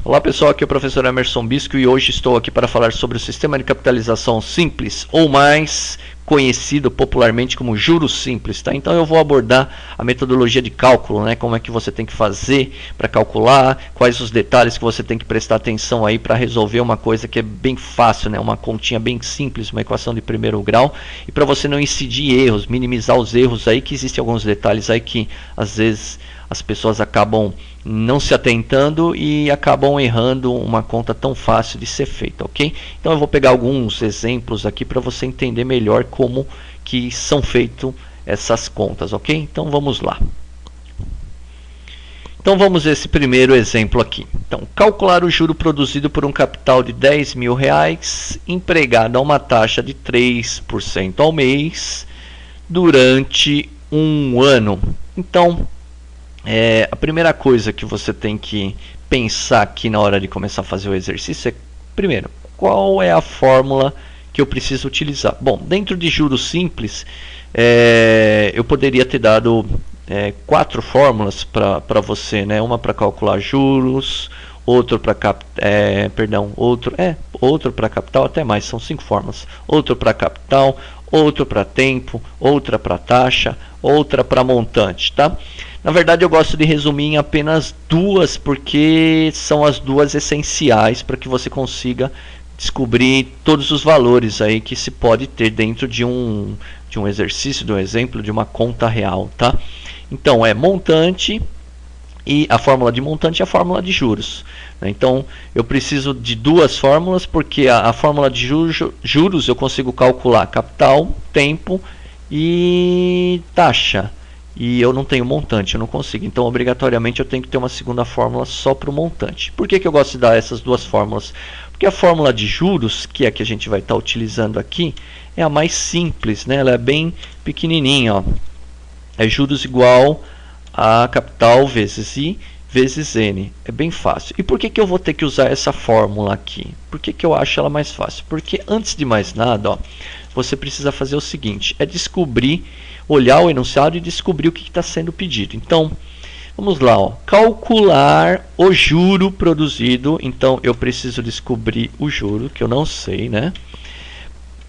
Olá pessoal, aqui é o professor Emerson Bisco e hoje estou aqui para falar sobre o sistema de capitalização simples, ou mais conhecido popularmente como juros simples, tá? Então eu vou abordar a metodologia de cálculo, né? Como é que você tem que fazer para calcular, quais os detalhes que você tem que prestar atenção aí para resolver uma coisa que é bem fácil, né? Uma continha bem simples, uma equação de primeiro grau, e para você não incidir erros, minimizar os erros aí, que existem alguns detalhes aí que às vezes as pessoas acabam não se atentando e acabam errando uma conta tão fácil de ser feita, ok? Então eu vou pegar alguns exemplos aqui para você entender melhor como que são feitas essas contas, ok? Então vamos lá. Então vamos ver esse primeiro exemplo aqui. Então, calcular o juro produzido por um capital de R$10.000 empregado a uma taxa de 3% ao mês durante um ano. Então, a primeira coisa que você tem que pensar aqui na hora de começar a fazer o exercício é, primeiro, qual é a fórmula que eu preciso utilizar? Bom, dentro de juros simples, eu poderia ter dado 4 fórmulas para você, né? Uma para calcular juros, outro para outro para capital, até mais, são 5 fórmulas. Outro para capital, outro para tempo, outra para taxa, outra para montante, tá? Na verdade eu gosto de resumir em apenas 2, porque são as 2 essenciais para que você consiga descobrir todos os valores aí que se pode ter dentro de um exercício, de um exemplo, de uma conta real, tá? Então é montante, e a fórmula de montante é a fórmula de juros. Então eu preciso de 2 fórmulas, porque a fórmula de juros eu consigo calcular capital, tempo e taxa. E eu não tenho montante, eu não consigo. Então, obrigatoriamente, eu tenho que ter uma segunda fórmula só para o montante. Por que eu gosto de dar essas 2 fórmulas? Porque a fórmula de juros, que é a que a gente vai estar utilizando aqui, é a mais simples, né? Ela é bem pequenininha, ó. É juros igual a capital vezes I vezes N. É bem fácil. E por que eu vou ter que usar essa fórmula aqui? Por que eu acho ela mais fácil? Porque, antes de mais nada, ó, você precisa fazer o seguinte, é descobrir, olhar o enunciado e descobrir o que está sendo pedido. Então, vamos lá, ó, calcular o juro produzido. Então, eu preciso descobrir o juro, que eu não sei, né?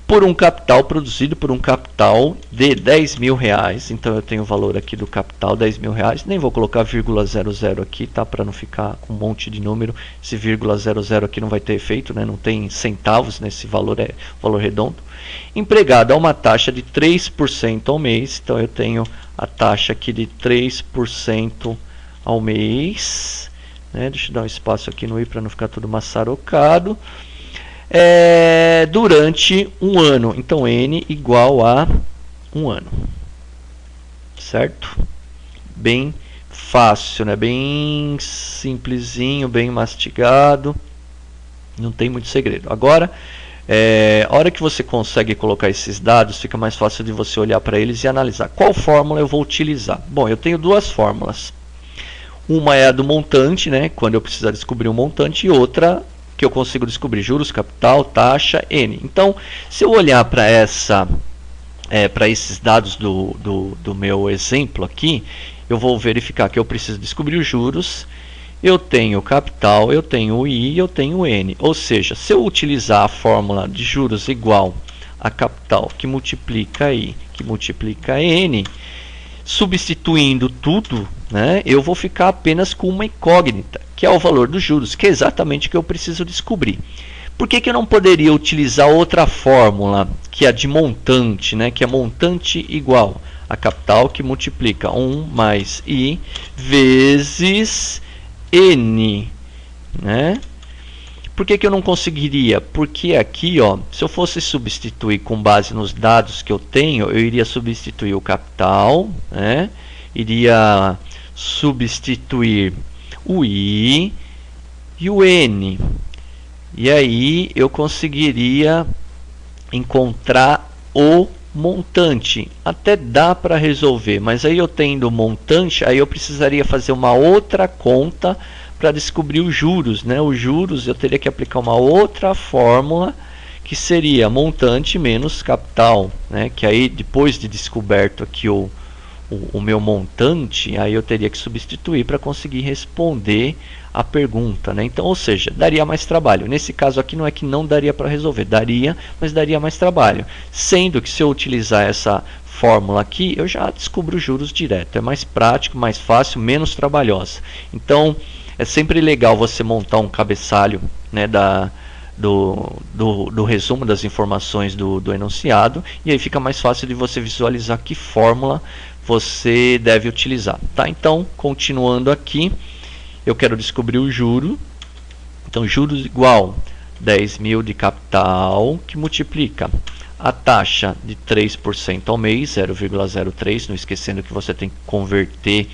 Por um capital, produzido por um capital de R$10.000. Então, eu tenho o valor aqui do capital, R$10.000. Nem vou colocar vírgula 00 aqui, tá? Para não ficar com um monte de número. Esse vírgula 00 aqui não vai ter efeito, né? Não tem centavos nesse valor, é valor redondo. Empregado a uma taxa de 3% ao mês. Então, eu tenho a taxa aqui de 3% ao mês, né? Deixa eu dar um espaço aqui no i para não ficar tudo maçarocado. Durante um ano. Então, N igual a um ano. Certo? Bem fácil, né? Bem simplesinho, bem mastigado. Não tem muito segredo. Agora, a hora que você consegue colocar esses dados, fica mais fácil de você olhar para eles e analisar. Qual fórmula eu vou utilizar? Bom, eu tenho 2 fórmulas. Uma é a do montante, né? Quando eu precisar descobrir um montante, e outra que eu consigo descobrir juros, capital, taxa, N. Então, se eu olhar para para esses dados do meu exemplo aqui, eu vou verificar que eu preciso descobrir os juros, eu tenho capital, eu tenho o I e eu tenho o N. Ou seja, se eu utilizar a fórmula de juros igual a capital que multiplica I, que multiplica N, substituindo tudo, né, eu vou ficar apenas com uma incógnita, que é o valor dos juros, que é exatamente o que eu preciso descobrir. Por que eu não poderia utilizar outra fórmula, que é a de montante, né, que é montante igual a capital que multiplica 1 mais I vezes N, né? Por que eu não conseguiria? Porque aqui, ó, se eu fosse substituir com base nos dados que eu tenho, eu iria substituir o capital, né? Iria substituir o I e o N. E aí eu conseguiria encontrar o montante. Até dá para resolver, mas aí eu tendo o montante, aí eu precisaria fazer uma outra conta para descobrir os juros, né? Os juros eu teria que aplicar uma outra fórmula, que seria montante menos capital, né? Que aí depois de descoberto aqui o o meu montante, aí eu teria que substituir para conseguir responder a pergunta, né? Então, ou seja, daria mais trabalho. Nesse caso aqui não é que não daria para resolver, daria, mas daria mais trabalho. Sendo que se eu utilizar essa fórmula aqui, eu já descubro os juros direto. É mais prático, mais fácil, menos trabalhosa. Então, é sempre legal você montar um cabeçalho, né, do resumo das informações do enunciado, e aí fica mais fácil de você visualizar que fórmula você deve utilizar, tá? Então, continuando aqui, eu quero descobrir o juro. Então, juros igual 10 mil de capital, que multiplica a taxa de 3% ao mês, 0,03, não esquecendo que você tem que converter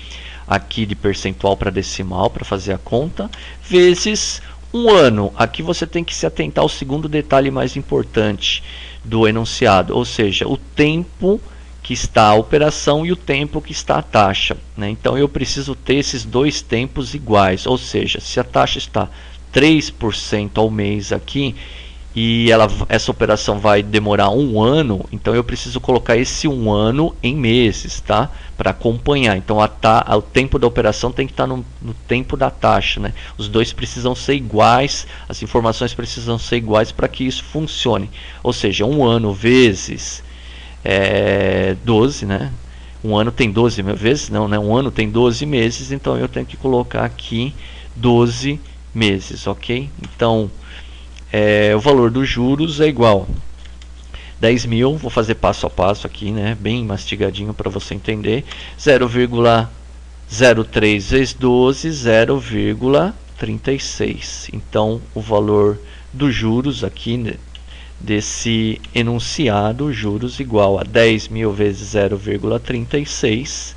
aqui de percentual para decimal para fazer a conta, vezes um ano. Aqui você tem que se atentar ao segundo detalhe mais importante do enunciado, ou seja, o tempo que está a operação e o tempo que está a taxa, né? Então eu preciso ter esses dois tempos iguais, ou seja, se a taxa está 3% ao mês aqui e essa operação vai demorar um ano, então eu preciso colocar esse um ano em meses, tá? Para acompanhar. Então o tempo da operação tem que estar no tempo da taxa, né? Os dois precisam ser iguais, as informações precisam ser iguais para que isso funcione. Ou seja, um ano vezes 12, né? Um ano tem 12 vezes, não, né? Um ano tem 12 meses, então eu tenho que colocar aqui 12 meses, ok? Então, o valor dos juros é igual 10 mil, vou fazer passo a passo aqui, né? Bem mastigadinho para você entender. 0,03 vezes 12, 0,36. Então, o valor dos juros aqui, né, desse enunciado, juros igual a 10 mil vezes 0,36,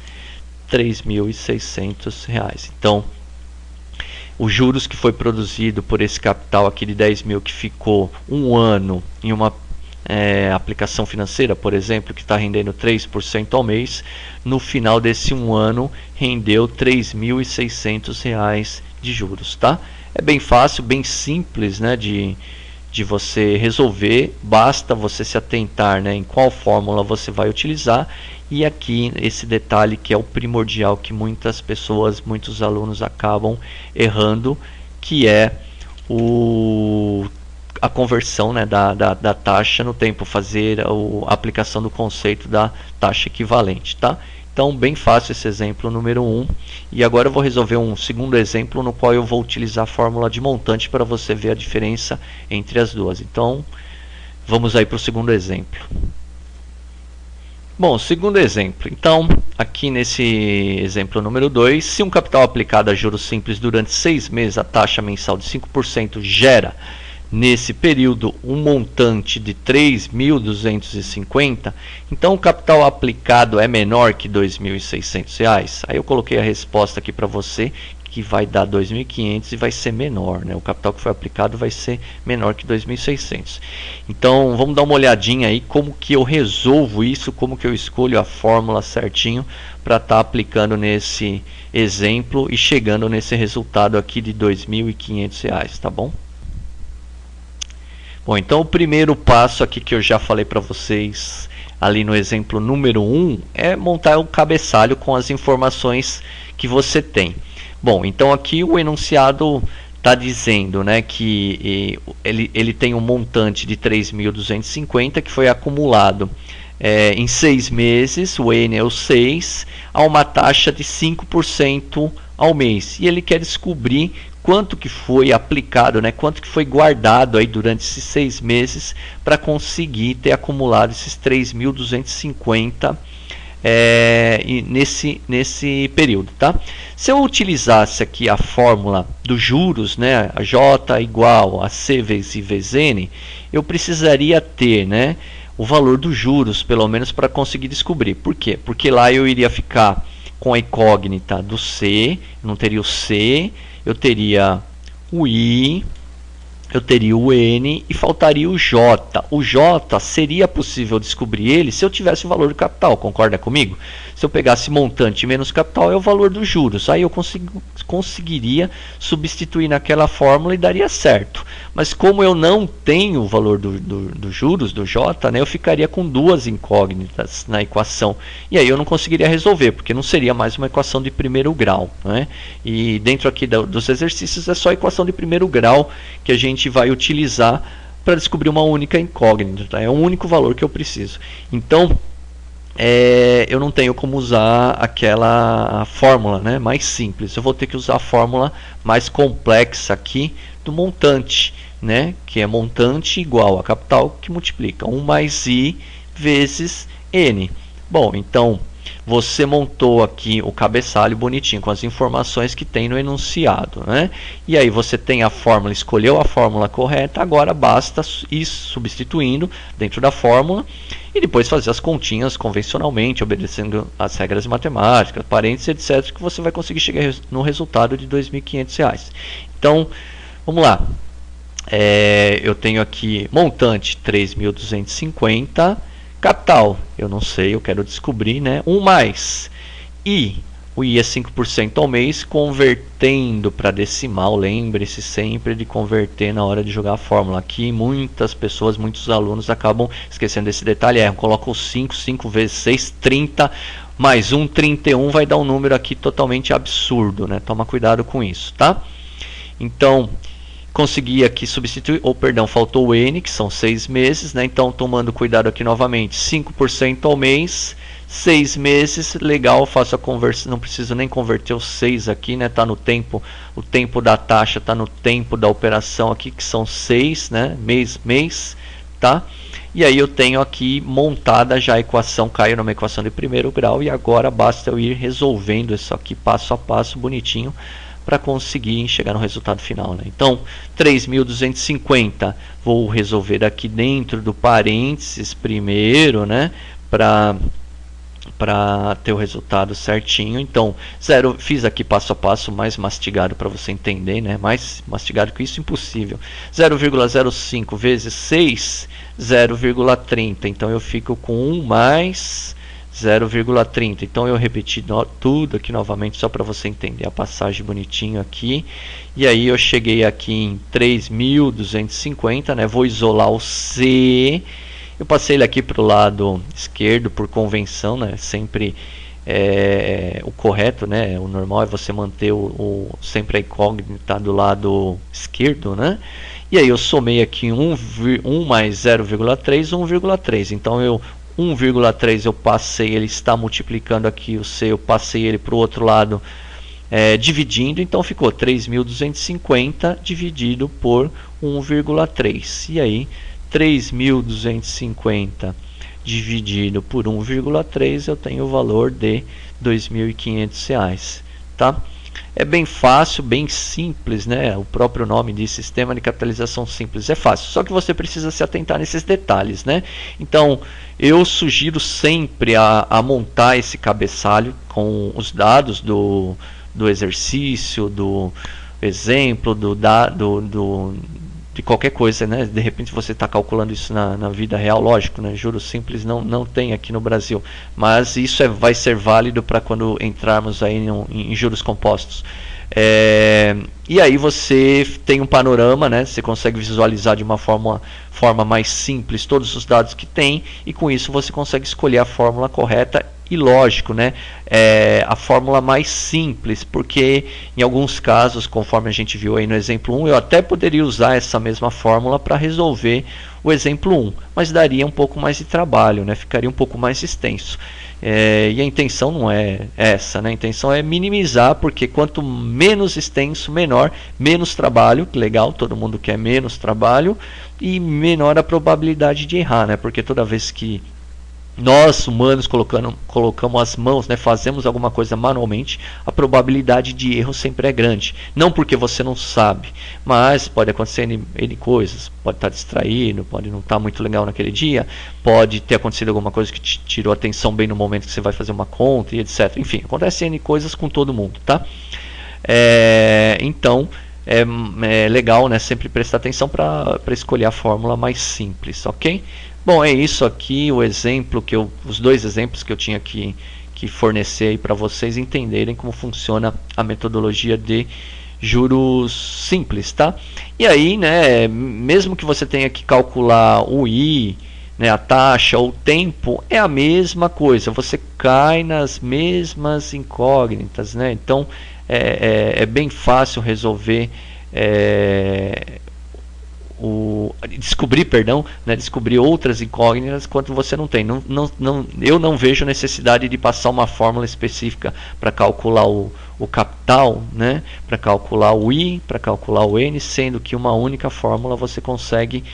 R$3.600. Então, os juros que foi produzido por esse capital aqui de 10 mil, que ficou um ano em uma aplicação financeira, por exemplo, que está rendendo 3% ao mês, no final desse um ano rendeu R$3.600 de juros, tá? É bem fácil, bem simples, né, de você resolver, basta você se atentar, né, em qual fórmula você vai utilizar, e aqui esse detalhe que é o primordial, que muitas pessoas, muitos alunos acabam errando, que é a conversão, né, da taxa no tempo, fazer a aplicação do conceito da taxa equivalente, tá? Então, bem fácil esse exemplo número 1. E agora eu vou resolver um segundo exemplo no qual eu vou utilizar a fórmula de montante para você ver a diferença entre as duas. Então, vamos aí para o segundo exemplo. Bom, segundo exemplo. Então, aqui nesse exemplo número 2, se um capital aplicado a juros simples durante 6 meses, a taxa mensal de 5% gera, nesse período, um montante de 3.250, então o capital aplicado é menor que R$2.600. Aí eu coloquei a resposta aqui para você, que vai dar 2.500 e vai ser menor, né? O capital que foi aplicado vai ser menor que 2.600. Então vamos dar uma olhadinha aí como que eu resolvo isso, como que eu escolho a fórmula certinho para estar aplicando nesse exemplo e chegando nesse resultado aqui de R$2.500, tá bom? Bom, então o primeiro passo aqui que eu já falei para vocês ali no exemplo número 1 é montar um cabeçalho com as informações que você tem. Bom, então aqui o enunciado está dizendo, né, que ele tem um montante de 3.250 que foi acumulado em 6 meses, o N é o 6, a uma taxa de 5% ao mês. E ele quer descobrir quanto que foi aplicado, né, quanto que foi guardado aí durante esses 6 meses para conseguir ter acumulado esses 3.250 nesse período, tá? Se eu utilizasse aqui a fórmula dos juros, né, a J igual a C vezes I vezes N, eu precisaria ter, né, o valor dos juros, pelo menos, para conseguir descobrir. Por quê? Porque lá eu iria ficar com a incógnita do C, não teria o C, eu teria o I eu teria o N e faltaria o J. O J seria possível descobrir ele se eu tivesse o valor do capital, concorda comigo? Se eu pegasse montante menos capital é o valor dos juros. Aí eu conseguiria substituir naquela fórmula e daria certo. Mas como eu não tenho o valor dos juros, do J, né, eu ficaria com duas incógnitas na equação. E aí eu não conseguiria resolver, porque não seria mais uma equação de primeiro grau. Né? E dentro aqui dos exercícios é só a equação de primeiro grau que a gente vai utilizar para descobrir uma única incógnita. Tá? É o único valor que eu preciso. Então, eu não tenho como usar aquela fórmula, né, mais simples. Eu vou ter que usar a fórmula mais complexa aqui do montante, né, que é montante igual a capital que multiplica 1 mais I vezes N. Bom, então você montou aqui o cabeçalho bonitinho com as informações que tem no enunciado, né? E aí você tem a fórmula, escolheu a fórmula correta, agora basta ir substituindo dentro da fórmula e depois fazer as continhas convencionalmente, obedecendo as regras matemáticas, parênteses, etc, que você vai conseguir chegar no resultado de R$ 2.500. Então, vamos lá. Eu tenho aqui montante 3.250. Capital, eu não sei, eu quero descobrir, né? 1 mais I, o I é 5% ao mês, convertendo para decimal, lembre-se sempre de converter na hora de jogar a fórmula. Aqui muitas pessoas, muitos alunos acabam esquecendo desse detalhe, colocam 5 vezes 6, 30, mais 1, 31, vai dar um número aqui totalmente absurdo, né? Toma cuidado com isso, tá? Então, consegui aqui substituir, faltou o N, que são 6 meses, né? Então, tomando cuidado aqui novamente, 5% ao mês, 6 meses, legal, faço a conversão, não preciso nem converter os 6 aqui, né? Tá no tempo, o tempo da taxa está no tempo da operação aqui, que são 6, né? Mês, tá? E aí eu tenho aqui montada já a equação, caiu numa equação de primeiro grau, e agora basta eu ir resolvendo isso aqui passo a passo, bonitinho, para conseguir chegar no resultado final. Né? Então, 3.250 vou resolver aqui dentro do parênteses primeiro, né? Para ter o resultado certinho. Então, fiz aqui passo a passo, mais mastigado para você entender, né? Mais mastigado que isso, impossível. 0,05 vezes 6, 0,30. Então, eu fico com 1 mais 0,30. Então eu repeti tudo aqui novamente só para você entender a passagem bonitinho aqui. E aí eu cheguei aqui em 3.250, né? Vou isolar o C. Eu passei ele aqui para o lado esquerdo por convenção, né? Sempre o correto, né? O normal é você manter sempre a incógnita do lado esquerdo, né? E aí eu somei aqui 1 mais 0,3, 1,3. Então 1,3 eu passei, ele está multiplicando aqui o C, eu passei ele para o outro lado, dividindo, então ficou 3.250 dividido por 1,3. E aí, 3.250 dividido por 1,3, eu tenho o valor de R$ 2.500, tá? É bem fácil, bem simples, né? O próprio nome de sistema de capitalização simples é fácil, só que você precisa se atentar nesses detalhes, né? Então, eu sugiro sempre a montar esse cabeçalho com os dados do exercício, do exemplo, de qualquer coisa, né? De repente você está calculando isso na vida real, lógico, né? Juros simples não tem aqui no Brasil, mas isso vai ser válido para quando entrarmos aí em juros compostos. E aí você tem um panorama, né? Você consegue visualizar de uma forma mais simples todos os dados que tem, e com isso você consegue escolher a fórmula correta e, lógico, né? A fórmula mais simples, porque em alguns casos, conforme a gente viu aí no exemplo 1, eu até poderia usar essa mesma fórmula para resolver o exemplo 1, mas daria um pouco mais de trabalho, né? Ficaria um pouco mais extenso. E a intenção não é essa, né? A intenção é minimizar, porque quanto menos extenso, menor, menos trabalho, legal, todo mundo quer menos trabalho, e menor a probabilidade de errar, né? Porque toda vez que nós humanos colocamos as mãos, né, fazemos alguma coisa manualmente, a probabilidade de erro sempre é grande. Não porque você não sabe, mas pode acontecer N coisas. Pode estar distraído, pode não estar muito legal naquele dia, pode ter acontecido alguma coisa que te tirou a atenção bem no momento que você vai fazer uma conta e etc. Enfim, acontece N coisas com todo mundo, tá? Então, é legal, né, sempre prestar atenção para escolher a fórmula mais simples, ok? Bom, é isso aqui, o exemplo os dois exemplos que eu tinha que fornecer para vocês entenderem como funciona a metodologia de juros simples, tá? E aí, né, mesmo que você tenha que calcular o I, né, a taxa, o tempo, é a mesma coisa, você cai nas mesmas incógnitas, né? Então é bem fácil resolver, descobrir, perdão, né, descobrir outras incógnitas quando você não tem. Eu não vejo necessidade de passar uma fórmula específica para calcular o capital, né, para calcular o I, para calcular o N, sendo que uma única fórmula você consegue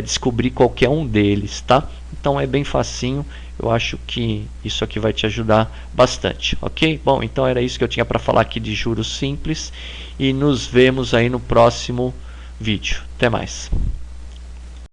descobrir qualquer um deles, tá? Então é bem facinho. Eu acho que isso aqui vai te ajudar bastante, ok? Bom, então era isso que eu tinha para falar aqui de juros simples e nos vemos aí no próximo vídeo. Até mais.